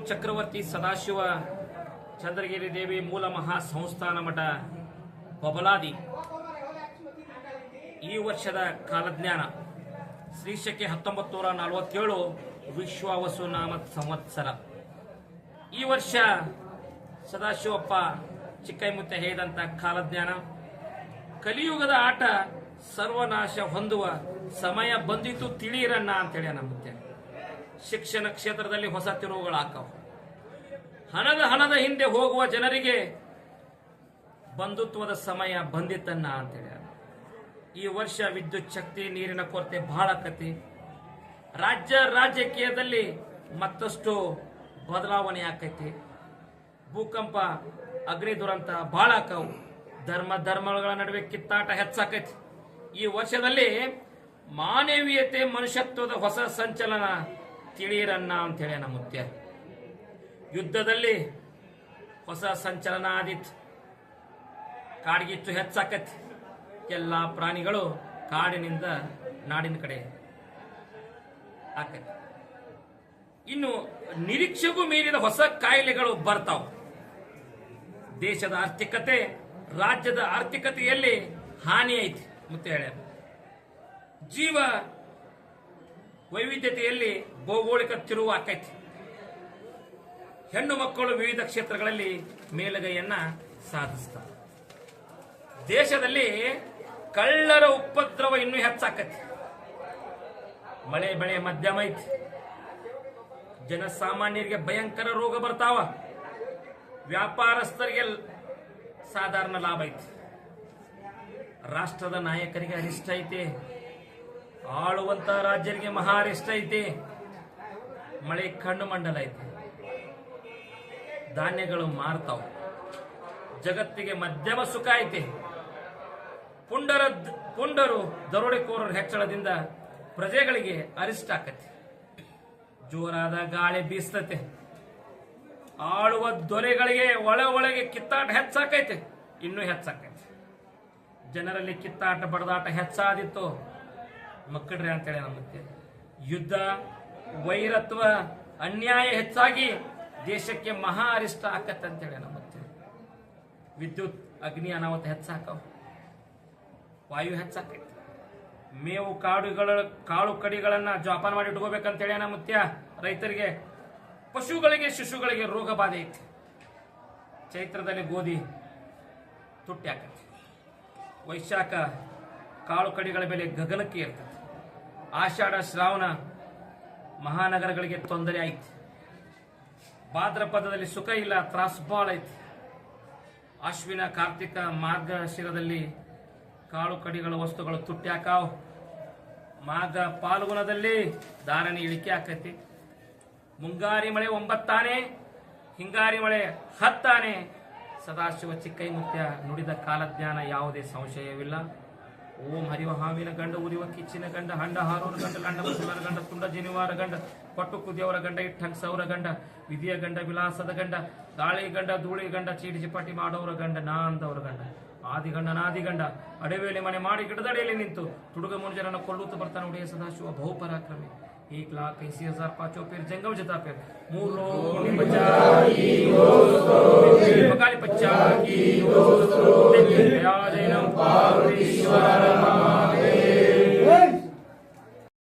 ಚಕ್ರವರ್ತಿ ಸದಾಶಿವ ಚಂದ್ರಗಿರಿ ದೇವಿ ಮೂಲ ಮಹಾ ಸಂಸ್ಥಾನ ಮಠ ಬಬಲಾದಿ ಈ ವರ್ಷದ ಕಾಲಜ್ಞಾನ ಶ್ರೀಶಕೆ 1947 ವಿಶ್ವಾವಸು ನಾಮ ಸಂವತ್ಸರ. ಈ ವರ್ಷ ಸದಾಶಿವಪ್ಪ ಚಿಕ್ಕೈಮುತ್ತೆ ಹೇಳಿದಂತ ಕಾಲಜ್ಞಾನ ಕಲಿಯುಗದ ಆಟ ಸರ್ವನಾಶ ಹೊಂದುವ ಸಮಯ ಬಂದಿತು ತಿಳಿಯಿರನ್ನ ಅಂತೇಳಿ ನಮ್ಮುತ್ತೆ. ಶಿಕ್ಷಣ ಕ್ಷೇತ್ರದಲ್ಲಿ ಹೊಸ ತಿರುವುಗಳಾಕವು. ಹಣದ ಹಿಂದೆ ಹೋಗುವ ಜನರಿಗೆ ಬಂಧುತ್ವದ ಸಮಯ ಬಂದಿತ್ತನ್ನ ಅಂತೇಳಿ. ಈ ವರ್ಷ ವಿದ್ಯುತ್ ಶಕ್ತಿ ನೀರಿನ ಕೊರತೆ ಬಹಳ ಆಕತಿ. ರಾಜಕೀಯದಲ್ಲಿ ಮತ್ತಷ್ಟು ಬದಲಾವಣೆ ಆಕೈತಿ. ಭೂಕಂಪ ಅಗ್ನಿ ದುರಂತ ಬಹಳ ಆಕವು. ಧರ್ಮಗಳ ನಡುವೆ ಕಿತ್ತಾಟ ಹೆಚ್ಚಾಕೈತಿ. ಈ ವರ್ಷದಲ್ಲಿ ಮಾನವೀಯತೆ ಮನುಷ್ಯತ್ವದ ಹೊಸ ಸಂಚಲನ ತಿಳಿಯಿರನ್ನ ಅಂತೇಳಿ ನಮ್ಮುತ್ತೆ. ಯುದ್ಧದಲ್ಲಿ ಹೊಸ ಸಂಚಲನ ಆದಿತ್ತು. ಕಾಡ್ಗಿಚ್ಚು ಹೆಚ್ಚಾಕತಿ. ಎಲ್ಲಾ ಪ್ರಾಣಿಗಳು ಕಾಡಿನಿಂದ ನಾಡಿನ ಕಡೆ ಆಕತಿ. ಇನ್ನು ನಿರೀಕ್ಷೆಗೂ ಮೀರಿದ ಹೊಸ ಕಾಯಿಲೆಗಳು ಬರ್ತಾವ. ದೇಶದ ಆರ್ಥಿಕತೆ ರಾಜ್ಯದ ಆರ್ಥಿಕತೆಯಲ್ಲಿ ಹಾನಿ ಐತಿ ಮತ್ತೆ ಹೇಳ. ಜೀವ ವೈವಿಧ್ಯತೆಯಲ್ಲಿ ಭೌಗೋಳಿಕ ತಿರುವು ಆಕೈತಿ. ಹೆಣ್ಣು ಮಕ್ಕಳು ವಿವಿಧ ಕ್ಷೇತ್ರಗಳಲ್ಲಿ ಮೇಲುಗೈಯನ್ನ ಸಾಧಿಸ್ತಾರೆ. ದೇಶದಲ್ಲಿ ಕಳ್ಳರ ಉಪದ್ರವ ಇನ್ನೂ ಹೆಚ್ಚಾಕತಿ. ಮಳೆ ಬೆಳೆ ಮಧ್ಯಮ ಐತಿ. ಜನಸಾಮಾನ್ಯರಿಗೆ ಭಯಂಕರ ರೋಗ ಬರ್ತಾವ. ವ್ಯಾಪಾರಸ್ಥರಿಗೆ ಸಾಧಾರಣ ಲಾಭ ಐತಿ. ರಾಷ್ಟ್ರದ ನಾಯಕರಿಗೆ ಅರಿಷ್ಟ ಐತಿ. ಆಳುವಂತ ರಾಜ್ಯರಿಗೆ ಮಹಾ ಅರಿಷ್ಟ ಐತಿ. ಮಳೆ ಕಣ್ಣು ಮಂಡಲ ಐತಿ. ಧಾನ್ಯಗಳು ಮಾರ್ತಾವ. ಜಗತ್ತಿಗೆ ಮಧ್ಯಮ ಸುಖ ಐತಿ. ಪುಂಡರು ದರೋಡೆಕೋರರ ಹೆಚ್ಚಳದಿಂದ ಪ್ರಜೆಗಳಿಗೆ ಅರಿಷ್ಟ ಆಕತಿ. ಜೋರಾದ ಗಾಳಿ ಬೀಸ್ತತೆ. ಆಳುವ ದೊರೆಗಳಿಗೆ ಒಳಗೆ ಕಿತ್ತಾಟ ಹೆಚ್ಚಾಕೈತೆ. ಇನ್ನೂ ಹೆಚ್ಚಾಕೈತೆ. ಜನರಲ್ಲಿ ಕಿತ್ತಾಟ ಬಡದಾಟ ಹೆಚ್ಚಾದಿತ್ತು ಮಕ್ಕಳ್ರಿ ಅಂತೇಳಿ ನಮ್ಮತ್ತೆ. ಯುದ್ಧ ವೈರತ್ವ ಅನ್ಯಾಯ ಹೆಚ್ಚಾಗಿ ದೇಶಕ್ಕೆ ಮಹಾ ಅರಿಷ್ಟ ಆಕತ್ತೆ ಅಂತೇಳಿ ನಮ್ಮತ್ತೆ. ವಿದ್ಯುತ್ ಅಗ್ನಿ ಅನಾಹುತ ಹೆಚ್ಚಾಕವು. ವಾಯು ಹೆಚ್ಚಾಕೈತಿ. ಮೇವು ಕಾಳು ಕಡಿಗಳನ್ನ ಜೋಪಾನ ಮಾಡಿ ಇಟ್ಕೋಬೇಕಂತೇಳಿ ನಮ್ಮತ್ಯ. ರೈತರಿಗೆ ಪಶುಗಳಿಗೆ ಶಿಶುಗಳಿಗೆ ರೋಗ ಬಾಧೆ ಐತಿ. ಚೈತ್ರದಲ್ಲಿ ಗೋಧಿ ತುಟ್ಟಿ ಆಕತಿ. ವೈಶಾಖ ಕಾಳು ಕಡಿಗಳ ಬೆಲೆ ಗಗನಕ್ಕೆ ಇರ್ತದೆ. ಆಷಾಢ ಶ್ರಾವಣ ಮಹಾನಗರಗಳಿಗೆ ತೊಂದರೆ ಐತಿ. ಭಾದ್ರಪದದಲ್ಲಿ ಸುಖ ಇಲ್ಲ, ತ್ರಾಸು ಬಾಳ ಐತಿ. ಅಶ್ವಿನ ಕಾರ್ತಿಕ ಮಾರ್ಗಶಿರದಲ್ಲಿ ಕಾಳು ಕಡಿಗಳ ವಸ್ತುಗಳು ತುಟ್ಟಿ ಹಾಕಾವ್. ಮಾಘ ಪಾಲ್ಗುಣದಲ್ಲಿ ಧಾರಣೆ ಇಳಿಕೆ ಆಕತಿ. ಮುಂಗಾರಿ ಮಳೆ 9 ಆನೆ, ಹಿಂಗಾರಿ ಮಳೆ 10 ಆನೆ. ಸದಾಶಿವ ಚಿಕ್ಕೈಮುತ್ಯ ನುಡಿದ ಕಾಲಜ್ಞಾನ ಯಾವುದೇ ಸಂಶಯವಿಲ್ಲ. ಓಂ ಹರಿವ ಹಾವಿನ ಗಂಡ, ಉರಿವ ಕಿಚ್ಚಿನ ಗಂಡ, ಹಂಡ ಹಾರೋರ ಗಂಡ, ಲಂಡ ಮುಸಲರ ಗಂಡ, ತುಂಡ ಜನಿವಾರ ಗಂಡ, ಪಟ್ಟು ಕುದಿಯವರ ಗಂಡ, ಇಟ್ಟಂಗ್ ಸೌರ ಗಂಡ, ವಿಧಿಯ ಗಂಡ, ವಿಲಾಸದ ಗಂಡ, ಗಾಳಿ ಗಂಡ, ಧೂಳಿ ಗಂಡ, ಚೀಟಿ ಚಿಪಾಟಿ ಮಾಡೋರ ಗಂಡ, ನಾಂದವರ ಗಂಡ, ಆದಿಗಂಡ ನಾದಿಗಂಡ, ಅಡವೇಲಿ ಮನೆ ಮಾಡಿ ಗಿಡದಡಿಯಲ್ಲಿ ನಿಂತು ತುಡುಗ ಮುನುಜರನ್ನು ಕೊಲ್ಲುತ್ತಾ ಬರ್ತಾನೆ ಉಡೆಯ ಸದಾಶಿವ ಬಹುಪರಾಕ್ರಮಿ. 1,80,000 पाँचों पेर जंगम जता पेर मूलो बचाई बकाली बचाई पार्वतीश्वर महादेव।